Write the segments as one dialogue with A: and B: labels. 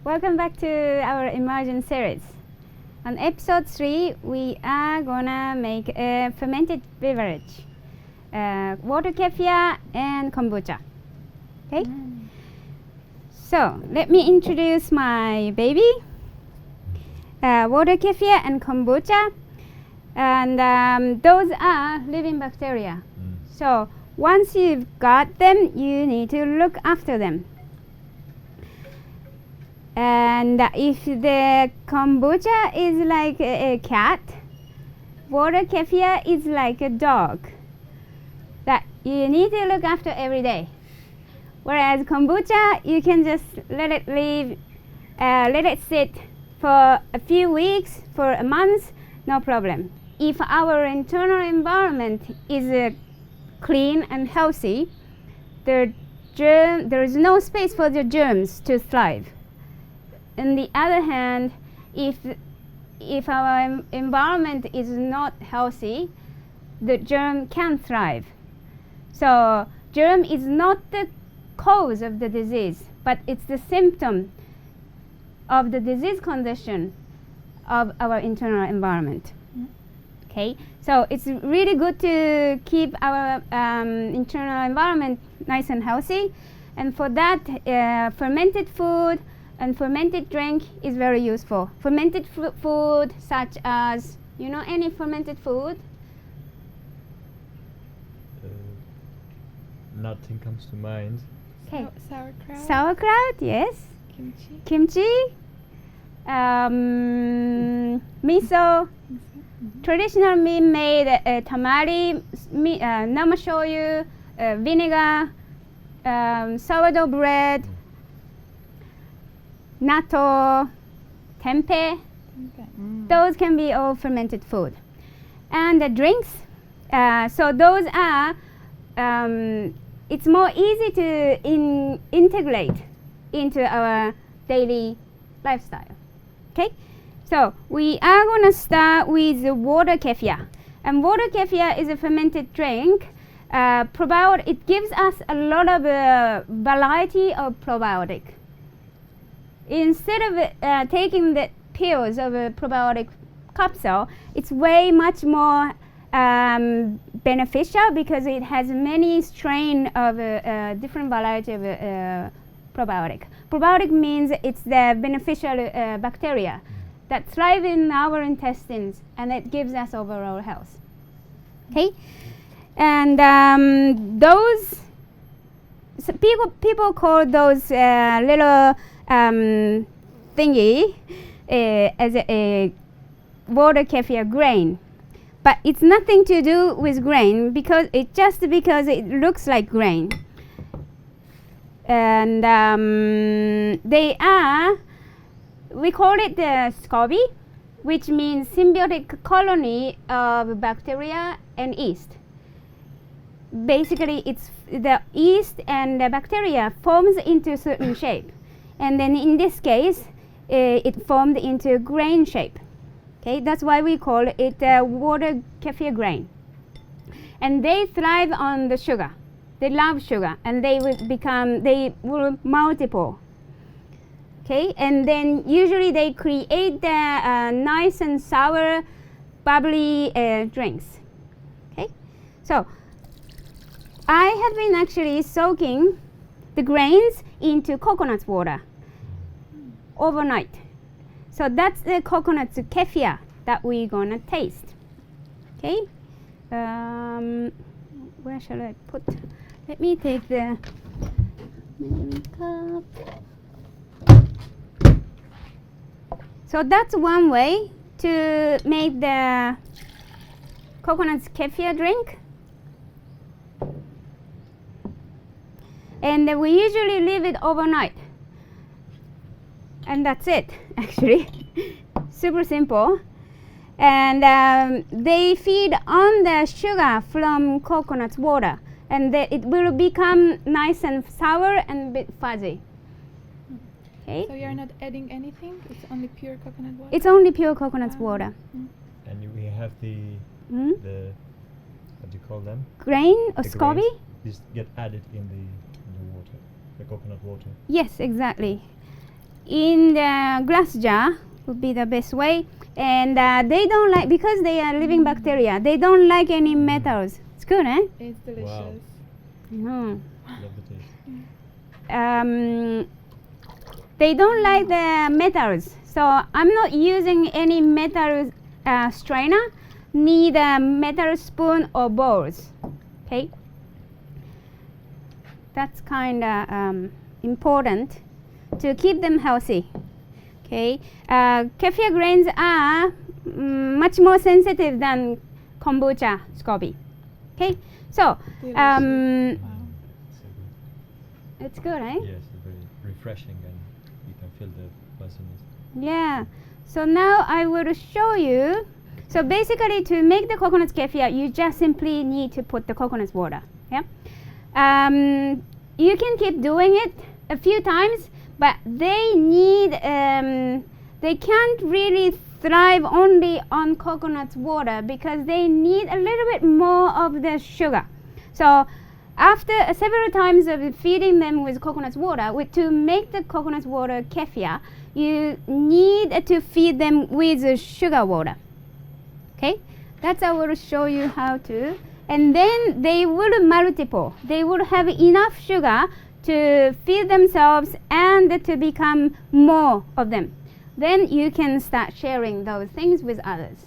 A: Welcome back to our immersion series. On episode 3, we are gonna make a fermented beverage, water kefir and kombucha. Okay? So, let me introduce my baby, water kefir and kombucha. And those are living bacteria. So, once you've got them, you need to look after them. And if the kombucha is like a cat, water kefir is like a dog that you need to look after every day. Whereas kombucha, you can just let it sit for a few weeks, for a month, no problem. If our internal environment is clean and healthy, there is no space for the germs to thrive. On the other hand, if our environment is not healthy, the germ can thrive. So germ is not the cause of the disease, but it's the symptom of the disease condition of our internal environment. Okay, so it's really good to keep our internal environment nice and healthy, and for that, fermented food and fermented drink is very useful. Fermented food such as, any fermented food?
B: Nothing comes to mind.
A: Okay.
C: Sauerkraut.
A: Sauerkraut, yes.
C: Kimchi.
A: Kimchi. Miso. Traditional meat made tamari, namashoyu, vinegar, sourdough bread, natto, tempeh. Those can be all fermented food. And the drinks, so those are, it's more easy to integrate into our daily lifestyle. Okay? So we are going to start with the water kefir. And water kefir is a fermented drink. It gives us a lot of variety of probiotic. Instead of taking the pills of a probiotic capsule, it's way much more beneficial because it has many strain of different variety of probiotic. Probiotic means it's the beneficial bacteria that thrive in our intestines, and it gives us overall health. Okay, and those people call those little thingy as a water kefir grain, but it's nothing to do with grain because it looks like grain, and we call it the Scoby, which means symbiotic colony of bacteria and yeast. Basically, it's the yeast and the bacteria forms into a certain shape, and then in this case, it formed into grain shape. Okay, that's why we call it water kefir grain. And they thrive on the sugar. They love sugar, and they will multiple. Okay, and then usually they create the nice and sour, bubbly drinks. Okay, so I have been actually soaking the grains into coconut water overnight. So that's the coconut kefir that we're gonna taste. Okay, where shall I put? Let me take the measuring cup. So that's one way to make the coconut kefir drink. And we usually leave it overnight. And that's it, actually. Super simple. And they feed on the sugar from coconut water. And it will become nice and sour and a bit fuzzy. Okay.
C: So you're not adding anything? It's only pure coconut water?
A: It's only pure coconut water.
B: And we have the what do you call them?
A: Grain or
B: The
A: Scoby?
B: grains just get added in the water, the coconut water.
A: Yes, exactly. in the glass jar would be the best way. And they don't like, because they are living bacteria, they don't like any metals. It's good, eh?
C: It's delicious.
B: Wow.
A: No.
B: Love the taste.
A: They don't like the metals, so I'm not using any metal strainer, neither metal spoon or bowls. Okay, that's kind of important to keep them healthy. Okay, kefir grains are much more sensitive than kombucha, Scoby. Okay, so
C: Delicious. Wow.
B: So good.
A: it's good, eh?
B: Yes, it's very refreshing and you can feel the fuzziness.
A: Yeah. So now I will show you. So basically, to make the coconut kefir, you just simply need to put the coconut water. Yeah. You can keep doing it a few times, but they need. They can't really thrive only on coconut water because they need a little bit more of the sugar. So after several times of feeding them with coconut water, to make the coconut water kefir, you need to feed them with sugar water. Okay, that's I will show you how to. And then they will multiple. They will have enough sugar to feed themselves and to become more of them. Then you can start sharing those things with others.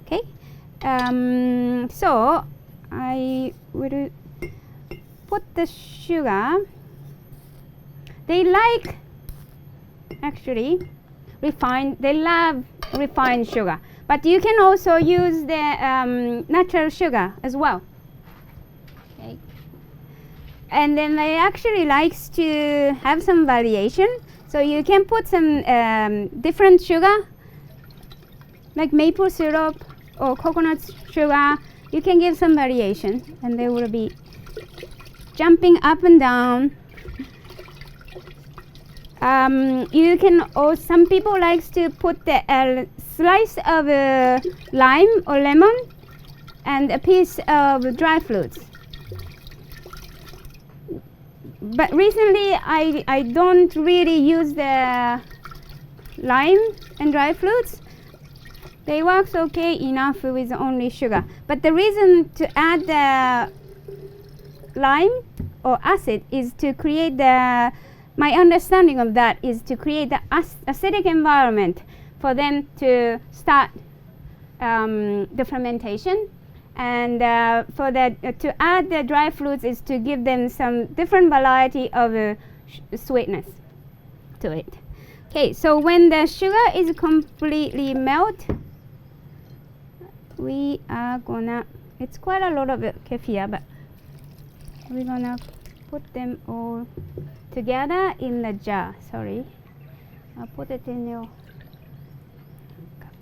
A: Okay, so I will put the sugar. They like actually refined. They love refined sugar, but you can also use the natural sugar as well. Okay. And then they actually likes to have some variation, so you can put some different sugar, like maple syrup or coconut sugar. You can give some variation, and they will be jumping up and down. You can also, some people likes to put the slice of lime or lemon and a piece of dry fruits. But recently I don't really use the lime and dry fruits. They works okay enough with only sugar. But the reason to add the lime or acid is to create the, my understanding of that is to create the acidic environment for them to start the fermentation. And for that, to add the dry fruits is to give them some different variety of sweetness to it. Okay, so when the sugar is completely melt, we are gonna, it's quite a lot of kefir, but we're gonna put them all together in the jar. Sorry, I'll put it in your cup.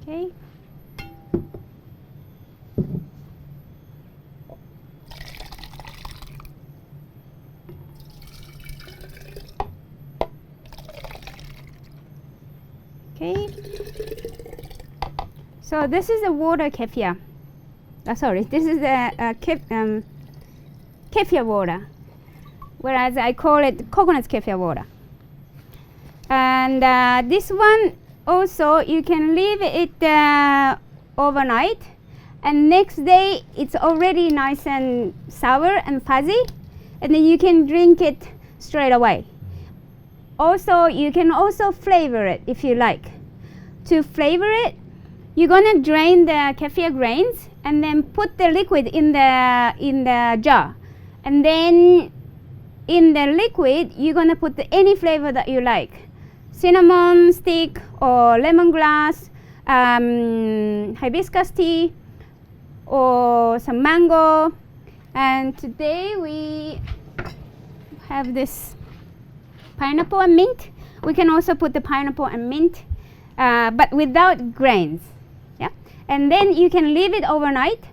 A: Okay. Okay. So this is a water kefir. Sorry, this is a kefir water, whereas I call it coconut kefir water. And this one also you can leave it overnight, and next day it's already nice and sour and fuzzy, and then you can drink it straight away. Also, you can also flavor it if you like. To flavor it, you're gonna drain the kefir grains and then put the liquid in the jar, and then in the liquid you're gonna put any flavor that you like: cinnamon stick or lemongrass, hibiscus tea, or some mango. And today we have this pineapple and mint. We can also put the pineapple and mint, but without grains. Yeah, and then you can leave it overnight.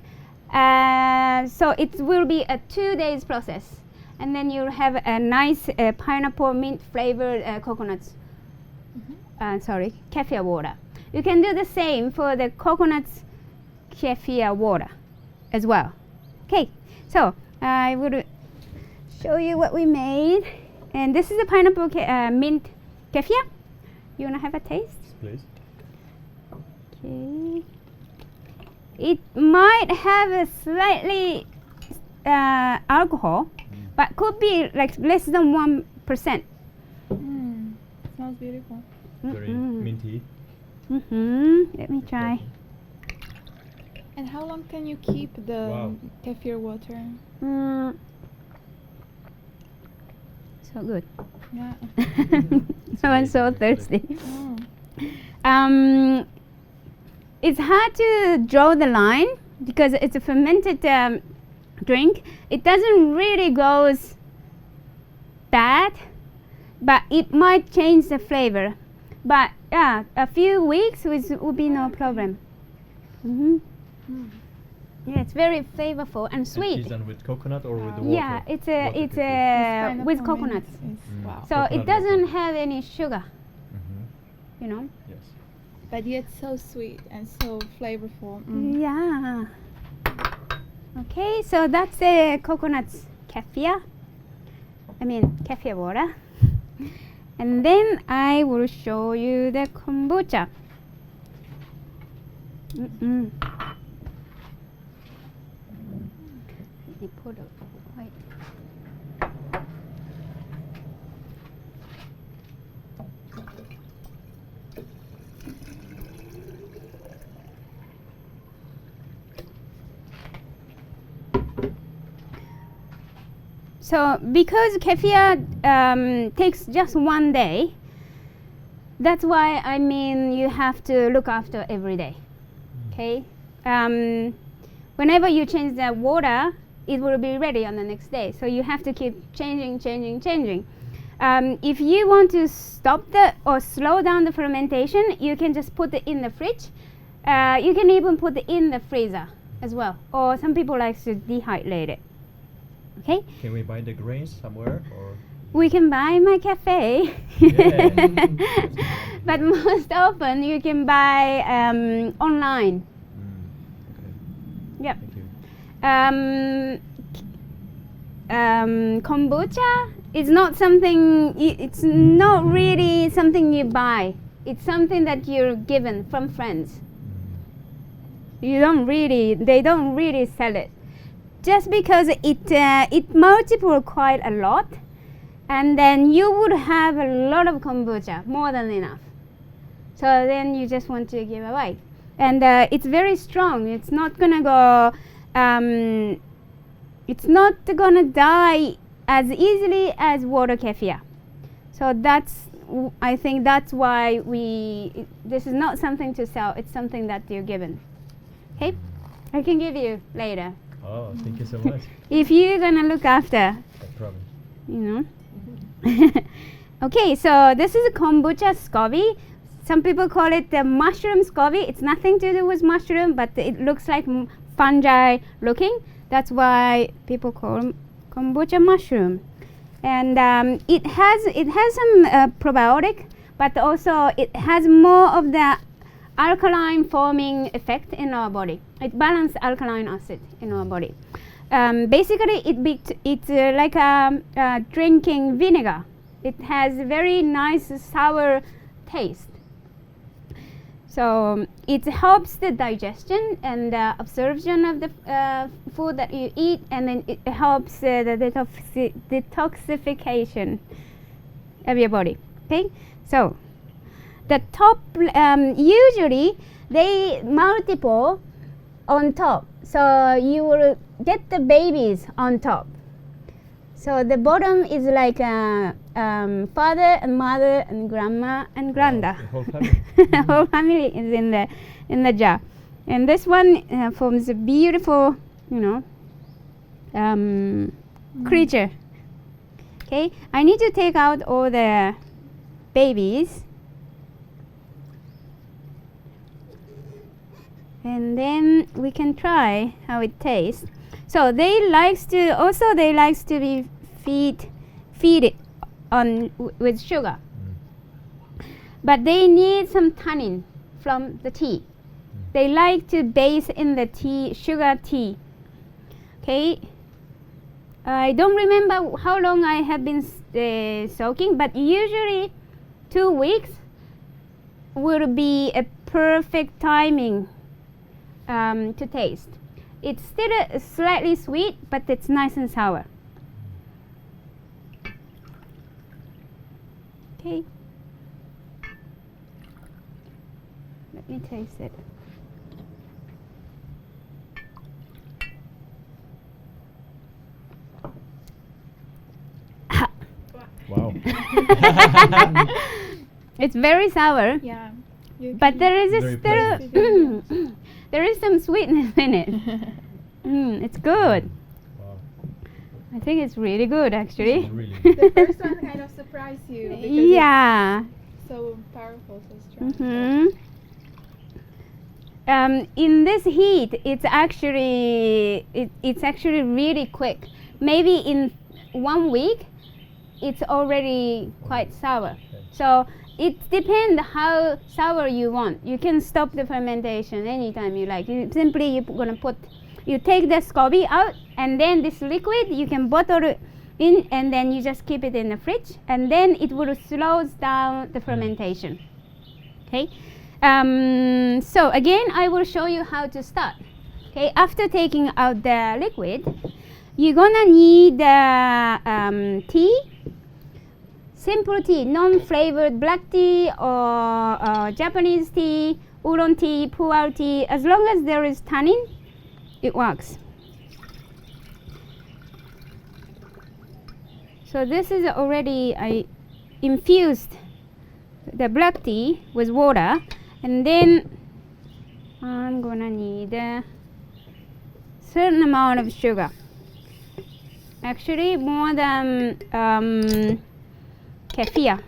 A: So it will be a 2 days process, and then you'll have a nice pineapple mint flavored coconuts. Kefir water. You can do the same for the coconut kefir water as well. Okay, so I will show you what we made. And this is the pineapple mint kefir. You wanna have a taste?
B: Please.
A: Okay. It might have a slightly alcohol, but could be like less than 1%.
C: Smells beautiful.
B: Very minty.
A: Let me try.
C: And how long can you keep the kefir water?
A: So good.
C: Yeah.
A: I'm so thirsty.
C: Oh.
A: It's hard to draw the line because it's a fermented drink. It doesn't really go bad, but it might change the flavor. But yeah, a few weeks would be no problem. Yeah, it's very flavorful and sweet.
B: Is done with coconut or with the water?
A: Yeah, it's with coconuts.
C: Wow.
A: So
B: Coconut
A: it doesn't
B: water.
A: have any sugar, you know.
B: Yes.
C: But yet so sweet and so flavorful.
A: Yeah. Okay, so that's the coconut kefir. I mean kefir water. And then I will show you the kombucha. Let me put it. Wait. So because kefir takes just one day, that's why I mean you have to look after every day. Okay. Whenever you change the water, it will be ready on the next day. So you have to keep changing. If you want to stop or slow down the fermentation, you can just put it in the fridge. You can even put it in the freezer as well. Or some people like to dehydrate it. Okay.
B: Can we buy the grains somewhere or?
A: We can buy my cafe.
B: Yeah.
A: But most often you can buy online.
B: Okay.
A: Yep.
B: Thank you.
A: Kombucha is not something. It's not really something you buy. It's something that you're given from friends. They don't really sell it. Just because it multiplies quite a lot, and then you would have a lot of kombucha, more than enough. So then you just want to give away, and it's very strong. It's not gonna go. It's not gonna die as easily as water kefir. So I think that's why this is not something to sell. It's something that you're given. Okay, I can give you later.
B: Oh, thank you so much.
A: If you're gonna look after,
B: I promise.
A: you know. Okay, so this is a kombucha Scoby. Some people call it the mushroom Scoby. It's nothing to do with mushroom, but it looks like fungi looking. That's why people call them kombucha mushroom. And it has some probiotic, but also it has more of the alkaline forming effect in our body. It balances alkaline acid in our body. Basically, it's like drinking vinegar. It has a very nice sour taste. So it helps the digestion and the absorption of the food that you eat, and then it helps the detoxification of your body. Okay, so the top usually they multiple on top, so you will get the babies on top. So the bottom is like father and mother and grandma and granda.
B: The whole family.
A: The whole family is in the jar, and this one forms a beautiful, creature. Okay, I need to take out all the babies, and then we can try how it tastes. So they likes to be feed it on with sugar, but they need some tannin from the tea. They like to base in the tea, sugar tea. Okay, I don't remember how long I have been soaking, but usually 2 weeks will be a perfect timing to taste. It's still slightly sweet, but it's nice and sour. Okay. Let me taste it.
B: Wow.
A: It's very sour,
C: Yeah.
A: but there is
B: Very
A: still there is some sweetness in it. It's good.
B: Wow.
A: I think it's really good, actually.
B: Really.
C: The first one kind of surprised you because
A: Yeah.
C: it's so powerful, so strong.
A: In this heat, it's actually really quick. Maybe in 1 week, it's already quite sour.
B: Okay.
A: So it depends how sour you want. You can stop the fermentation anytime you like. You take the Scoby out, and then this liquid you can bottle it in, and then you just keep it in the fridge, and then it will slows down the fermentation. Okay. So again, I will show you how to start. Okay. After taking out the liquid, you're gonna need tea. Simple tea, non-flavored black tea or Japanese tea, oolong tea, pu'er tea. As long as there is tannin, it works. So this is already, I infused the black tea with water, and then I'm gonna need a certain amount of sugar. Actually, more than Kefir.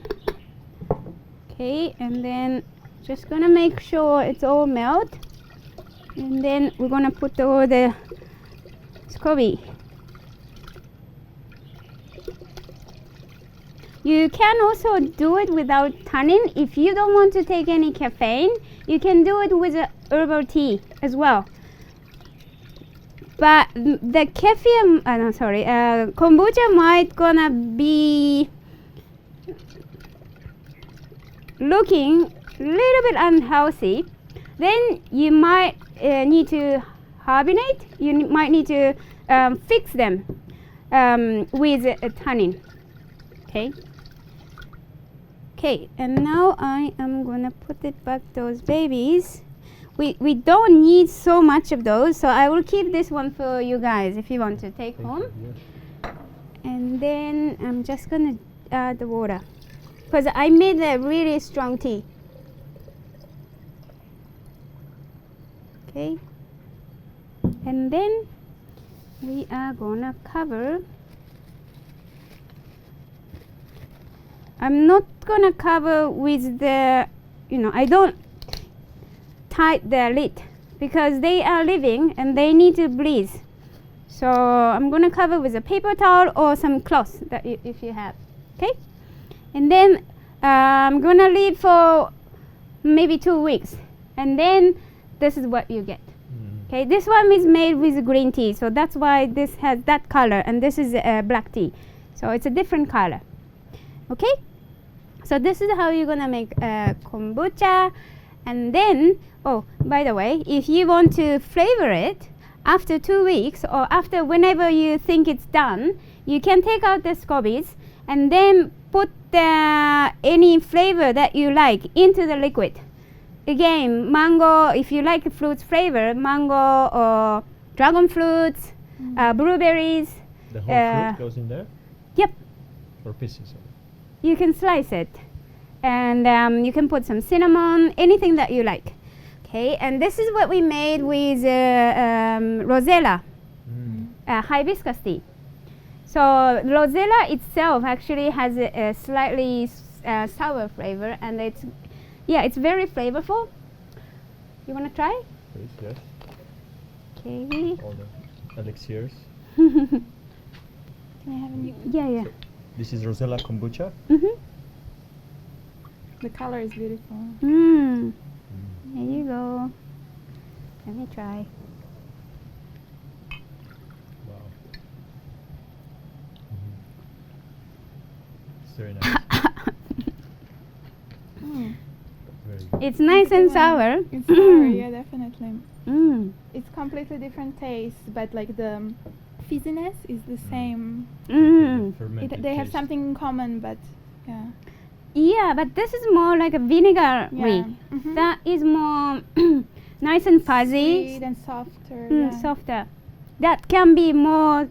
A: Okay, and then just gonna make sure it's all melt, and then we're gonna put all the Scoby. You can also do it without tannin. If you don't want to take any caffeine, you can do it with a herbal tea as well. But the Kefir, kombucha might gonna be looking a little bit unhealthy. Then you might need to carbonate. You might need to fix them with a tannin. Okay. Okay, and now I am gonna put it back those babies. We don't need so much of those, so I will keep this one for you guys if you want to take home. And then I'm just gonna add the water, because I made a really strong tea. Okay, and then we are gonna cover. I'm not gonna cover with the, I don't tie the lid because they are living and they need to breathe. So I'm gonna cover with a paper towel or some cloth that if you have. Okay, and then I'm gonna leave for maybe 2 weeks, and then this is what you get. Okay, this one is made with green tea, so that's why this has that color, and this is black tea, so it's a different color. Okay, so this is how you're gonna make kombucha. And then, oh, by the way, if you want to flavor it after 2 weeks or after whenever you think it's done, you can take out the scobies and then put any flavor that you like into the liquid. Again, mango, if you like fruits flavor, mango or dragon fruits, blueberries.
B: The whole fruit goes in there?
A: Yep.
B: Or pieces of it?
A: You can slice it, and you can put some cinnamon, anything that you like. Okay, and this is what we made with rosella, hibiscus tea. So rosella itself actually has a slightly sour flavor, and it's very flavorful. You want to try?
B: Please, yes.
A: Okay.
B: All the elixirs.
C: Can I have any?
A: Yeah.
B: So this is Rosella kombucha.
C: The color is beautiful.
A: There you go. Let me try.
B: Wow. very nice.
C: Mm.
B: Very good.
A: It's nice and sour.
C: It's sour, yeah, definitely.
A: Mm.
C: It's completely different taste, but like the fizziness is the same.
A: Mm.
B: Fermented
C: They have
B: taste.
C: something in common, but yeah.
A: Yeah, but this is more like a vinegar.
C: Yeah. Mhm.
A: That is more nice and fuzzy,
C: Sweet and softer. Yeah.
A: softer. That can be more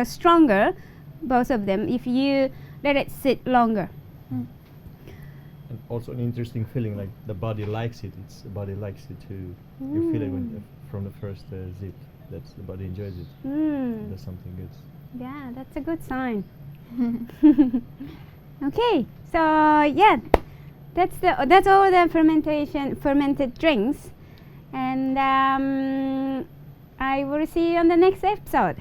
A: stronger, both of them, if you let it sit longer.
B: And also an interesting feeling, like the body likes it. It's the body likes it too. You feel it when from the first sip. That's the body enjoys it. That's something good.
A: Yeah, that's a good sign. Okay, so yeah, that's all the fermented drinks, and I will see you on the next episode.